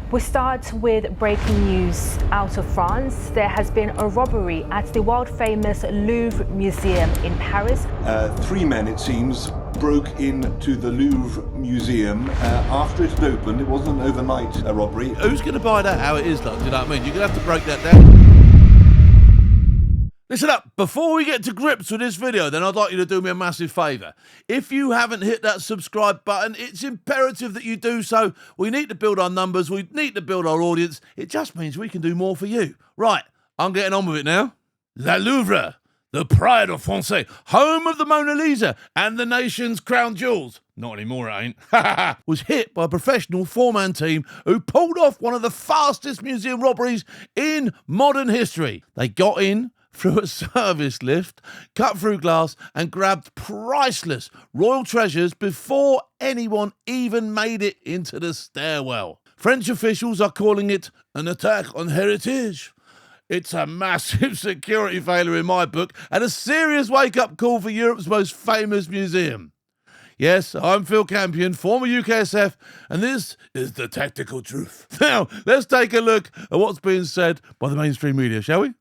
We start with breaking news out of France. There has been a robbery at the world-famous Louvre Museum in Paris. 3 men, it seems, broke into the Louvre Museum after it had opened. It wasn't an overnight robbery. Who's going to buy that how it is, like, do you know what I mean? You're going to have to break that down. Listen up, before we get to grips with this video, then I'd like you to do me a massive favour. If you haven't hit that subscribe button, it's imperative that you do so. We need to build our numbers, we need to build our audience. It just means we can do more for you. Right, I'm getting on with it now. La Louvre, the pride of France, home of the Mona Lisa and the nation's crown jewels. Not anymore, it ain't. Was hit by a professional four-man team who pulled off one of the fastest museum robberies in modern history. They got in through a service lift, cut through glass and grabbed priceless royal treasures before anyone even made it into the stairwell. French officials are calling it an attack on heritage. It's a massive security failure in my book and a serious wake-up call for Europe's most famous museum. Yes, I'm Phil Campion, former UKSF, and this is the tactical truth. Now, let's take a look at what's being said by the mainstream media, shall we?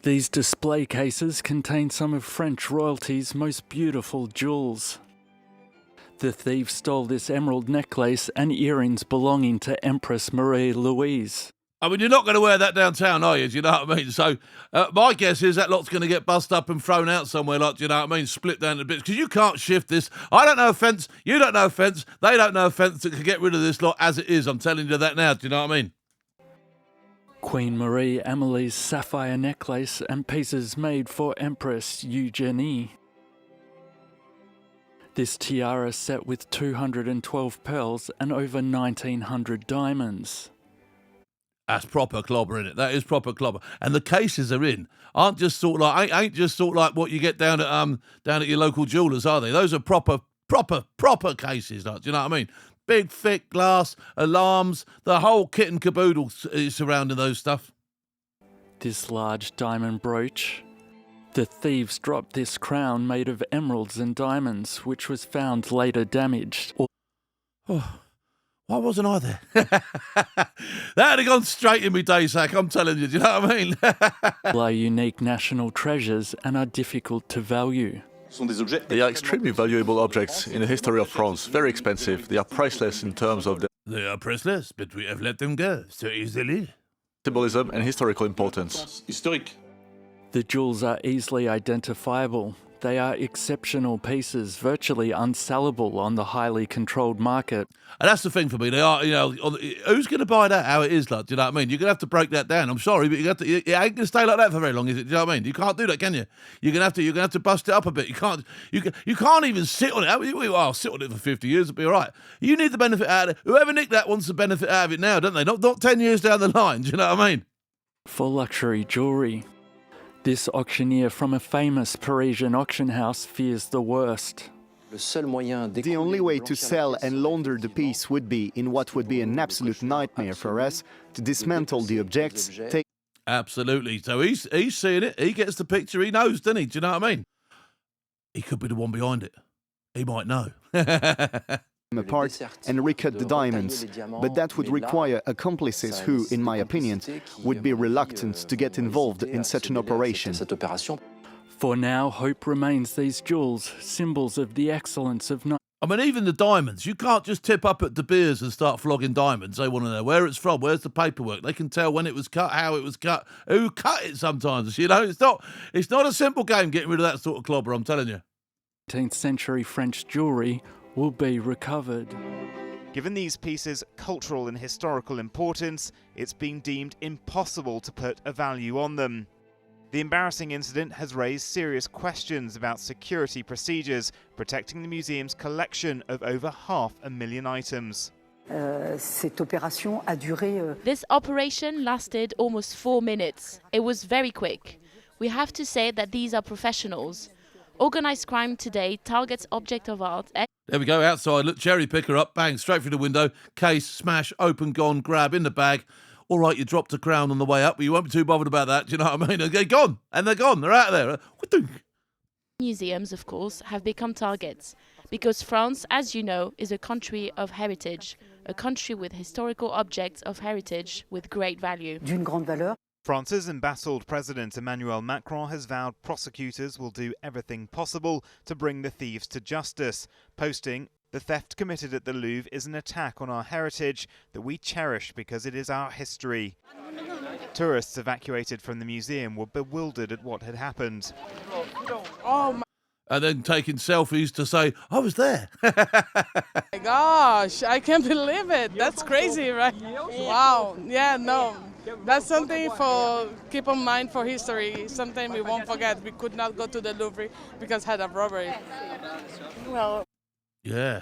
These display cases contain some of French royalty's most beautiful jewels. The thief stole this emerald necklace and earrings belonging to Empress Marie-Louise. I mean, you're not going to wear that downtown, are you? Do you know what I mean? So, my guess is that lot's going to get bust up and thrown out somewhere, like, do you know what I mean? Split down to bits, because you can't shift this. I don't know offence, you don't know offence, they don't know offence that can get rid of this lot as it is. I'm telling you that now, do you know what I mean? Queen Marie Amelie's sapphire necklace and pieces made for Empress Eugenie. This tiara set with 212 pearls and over 1,900 diamonds. That's proper clobber, innit? That is proper clobber. And the cases are in aren't just sort of like ain't just sort of like what you get down at your local jewellers, are they? Those are proper cases, like, do you know what I mean? Big thick glass, alarms, the whole kit and caboodle surrounding those stuff. This large diamond brooch. The thieves dropped this crown made of emeralds and diamonds, which was found later damaged. Why wasn't I there? That'd have gone straight in me day sack, I'm telling you, do you know what I mean? Are unique national treasures and are difficult to value. They are extremely valuable objects in the history of France, very expensive. They are priceless in terms of They are priceless, but we have let them go so easily. symbolism and historical importance. The jewels are easily identifiable. They are exceptional pieces, virtually unsellable on the highly controlled market. And that's the thing for me. They are, you know, who's going to buy that how it is, like, do you know what I mean? You're going to have to break that down. I'm sorry, but it ain't going to stay like that for very long, is it? Do you know what I mean? You can't do that, can you? You're going to have to bust it up a bit. You can't even sit on it. I'll sit on it for 50 years, it'll be all right. You need the benefit out of it. Whoever nicked that wants the benefit out of it now, don't they? Not 10 years down the line, do you know what I mean? For luxury jewellery. This auctioneer from a famous Parisian auction house fears the worst. The only way to sell and launder the piece would be, in what would be an absolute nightmare for us, to dismantle the objects, take... Absolutely. So he's seeing it. He gets the picture. He knows, doesn't he? Do you know what I mean? He could be the one behind it. He might know. apart and recut the diamonds, but that would require accomplices who, in my opinion, would be reluctant to get involved in such an operation. For now, hope remains these jewels, symbols of the excellence of... I mean, even the diamonds, you can't just tip up at De Beers and start flogging diamonds. They want to know where it's from, where's the paperwork. They can tell when it was cut, how it was cut, who cut it sometimes. You know, it's not a simple game getting rid of that sort of clobber, I'm telling you. 18th century French jewellery will be recovered. Given these pieces' cultural and historical importance, it's been deemed impossible to put a value on them. The embarrassing incident has raised serious questions about security procedures protecting the museum's collection of over 500,000 items. This operation lasted almost 4 minutes. It was very quick. We have to say that these are professionals. Organised crime today targets object of art. There we go, outside, look, cherry picker up, bang, straight through the window, case, smash, open, gone, grab, in the bag. All right, you dropped a crown on the way up, but you won't be too bothered about that, do you know what I mean? They're gone, and they're gone, they're out of there. Museums, of course, have become targets, because France, as you know, is a country of heritage, a country with historical objects of heritage with great value. France's embattled President Emmanuel Macron has vowed prosecutors will do everything possible to bring the thieves to justice, posting, "The theft committed at the Louvre is an attack on our heritage that we cherish because it is our history." Tourists evacuated from the museum were bewildered at what had happened. And then taking selfies to say, I was there. My gosh, I can't believe it. That's crazy, right? Wow. Yeah, no. That's something for keep in mind for history. Something we won't forget. We could not go to the Louvre because had a robbery. Well, Yeah,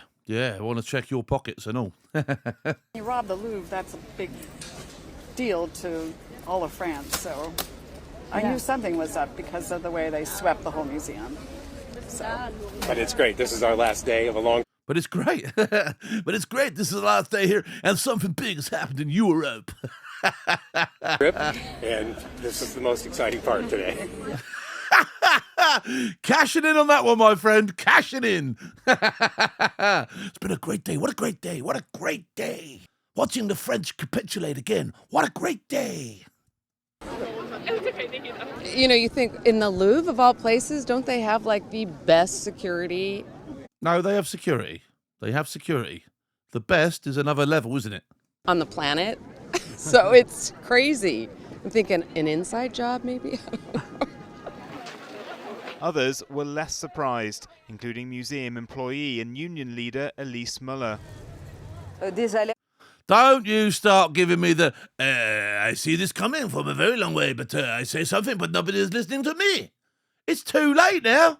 I want to check your pockets and all. you rob the Louvre, that's a big deal to all of France. So I knew something was up because of the way they swept the whole museum. So. But it's great. This is our last day of a long... But it's great. But it's great. This is the last day here, and something big has happened in Europe. trip, and this is the most exciting part today. Cashing in on that one, my friend. Cashing in. It's been a great day. What a great day. What a great day. Watching the French capitulate again. What a great day. You know, you think in the Louvre, of all places, don't they have like the best security? No, they have security. They have security. The best is another level, isn't it? On the planet. So it's crazy. I'm thinking an inside job, maybe? Others were less surprised, including museum employee and union leader Elise Muller. Don't you start giving me the, I see this coming from a very long way, but I say something, but nobody is listening to me. It's too late now.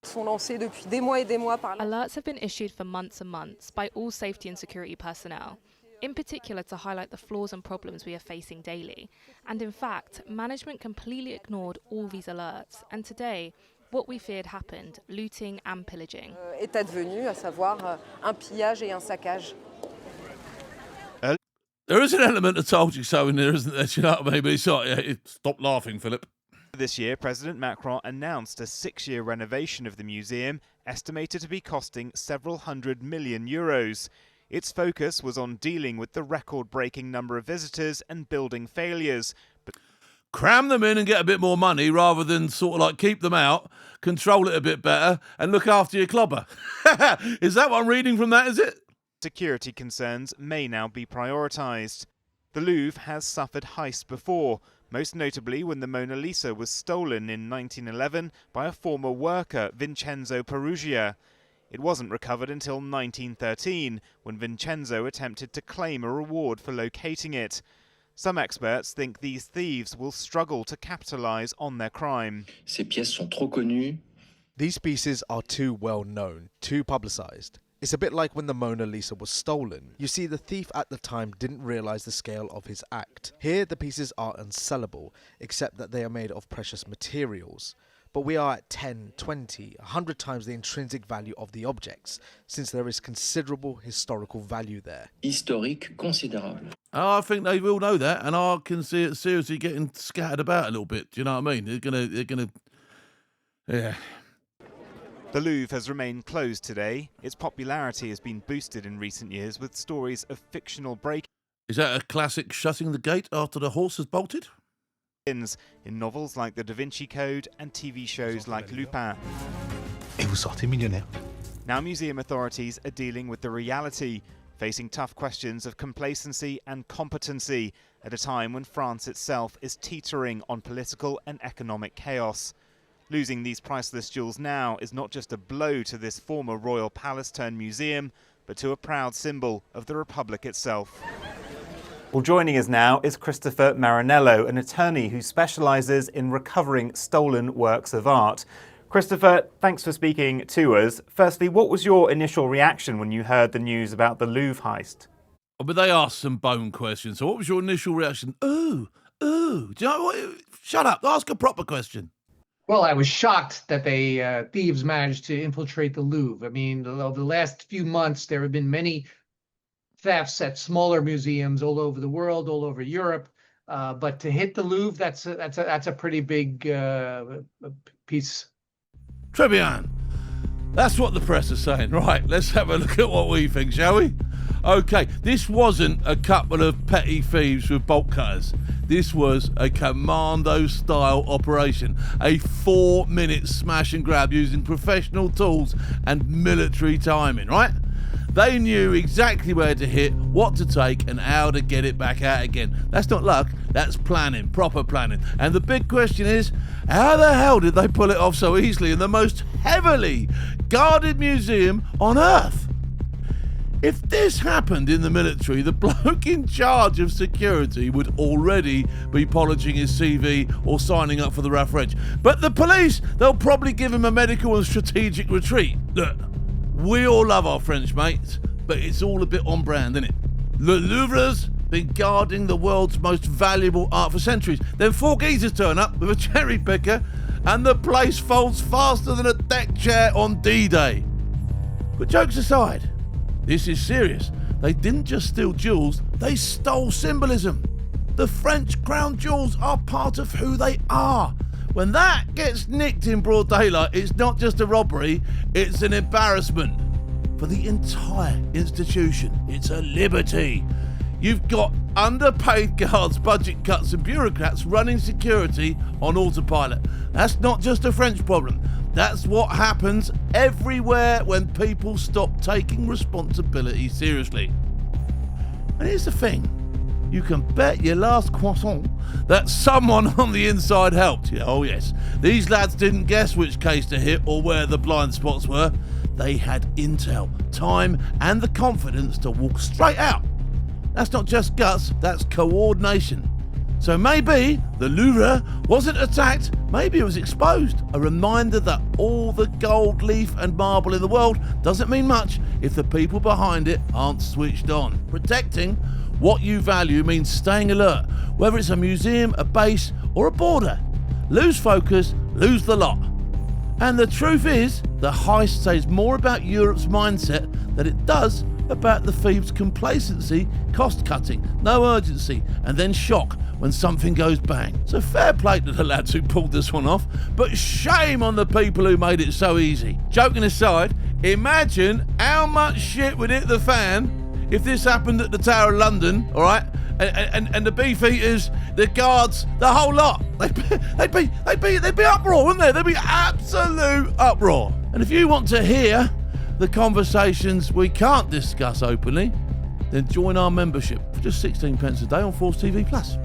Alerts have been issued for months and months by all safety and security personnel, in particular to highlight the flaws and problems we are facing daily. And in fact, management completely ignored all these alerts. And today, what we feared happened, looting and pillaging. There is an element of told you so in there, isn't there? Do you know what I mean? But it's like, stop laughing, Philip. This year, President Macron announced a 6-year renovation of the museum, estimated to be costing several hundred million euros. Its focus was on dealing with the record-breaking number of visitors and building failures. But cram them in and get a bit more money rather than sort of like keep them out, control it a bit better, and look after your clobber. Is that what I'm reading from that, is it? Security concerns may now be prioritised. The Louvre has suffered heists before, most notably when the Mona Lisa was stolen in 1911 by a former worker, Vincenzo Peruggia. It wasn't recovered until 1913, when Vincenzo attempted to claim a reward for locating it. Some experts think these thieves will struggle to capitalise on their crime. Ces pièces sont trop connues. These pieces are too well known, too publicised. It's a bit like when the Mona Lisa was stolen. You see, the thief at the time didn't realise the scale of his act. Here, the pieces are unsellable, except that they are made of precious materials. But we are at 10, 20, 100 times the intrinsic value of the objects, since there is considerable historical value there. Historique considérable. I think they will know that, and I can see it seriously getting scattered about a little bit. Do you know what I mean? They're gonna, yeah. The Louvre has remained closed today. Its popularity has been boosted in recent years with stories of fictional break-ins. Is that a classic shutting the gate after the horse has bolted? In novels like The Da Vinci Code and TV shows like Lupin. Et vous sortez millionnaire. Now museum authorities are dealing with the reality, facing tough questions of complacency and competency at a time when France itself is teetering on political and economic chaos. Losing these priceless jewels now is not just a blow to this former royal palace turned museum, but to a proud symbol of the Republic itself. Well, joining us now is Christopher Marinello, an attorney who specialises in recovering stolen works of art. Christopher, thanks for speaking to us. Firstly, what was your initial reaction when you heard the news about the Louvre heist? Oh, but they asked some bone questions. So what was your initial reaction? Ooh. Do you know what? Shut up. Ask a proper question. Well, I was shocked that thieves managed to infiltrate the Louvre. I mean, over the last few months, there have been many thefts at smaller museums all over the world, all over Europe. But to hit the Louvre, that's a pretty big piece. Très bien. That's what the press is saying. Right, let's have a look at what we think, shall we? Okay, this wasn't a couple of petty thieves with bolt cutters. This was a commando-style operation, a 4-minute smash and grab using professional tools and military timing, right? They knew exactly where to hit, what to take, and how to get it back out again. That's not luck, that's planning, proper planning. And the big question is, how the hell did they pull it off so easily in the most heavily guarded museum on Earth? If this happened in the military, the bloke in charge of security would already be polishing his CV or signing up for the Rough Reg. But the police, they'll probably give him a medical and strategic retreat. Look, we all love our French mates, but it's all a bit on brand, isn't it? Le Louvre's been guarding the world's most valuable art for centuries. Then 4 geezers turn up with a cherry picker and the place folds faster than a deck chair on D-Day. But jokes aside, this is serious. They didn't just steal jewels, they stole symbolism. The French crown jewels are part of who they are. When that gets nicked in broad daylight, it's not just a robbery, it's an embarrassment for the entire institution. It's a liberty. You've got underpaid guards, budget cuts and bureaucrats running security on autopilot. That's not just a French problem. That's what happens everywhere when people stop taking responsibility seriously. And here's the thing. You can bet your last croissant that someone on the inside helped. Yeah, oh yes. These lads didn't guess which case to hit or where the blind spots were. They had intel, time and the confidence to walk straight out. That's not just guts, that's coordination. So maybe the Louvre wasn't attacked, maybe it was exposed. A reminder that all the gold, leaf and marble in the world doesn't mean much if the people behind it aren't switched on. Protecting what you value means staying alert, whether it's a museum, a base or a border. Lose focus, lose the lot. And the truth is, the heist says more about Europe's mindset than it does about the thieves' complacency, cost cutting, no urgency, and then shock when something goes bang. So fair play to the lads who pulled this one off, but shame on the people who made it so easy. Joking aside, imagine how much shit would hit the fan if this happened at the Tower of London, all right? And the beefeaters, the guards, the whole lot. They'd be uproar, wouldn't they? They'd be absolute uproar. And if you want to hear the conversations we can't discuss openly, then join our membership for just 16 pence a day on Force TV Plus.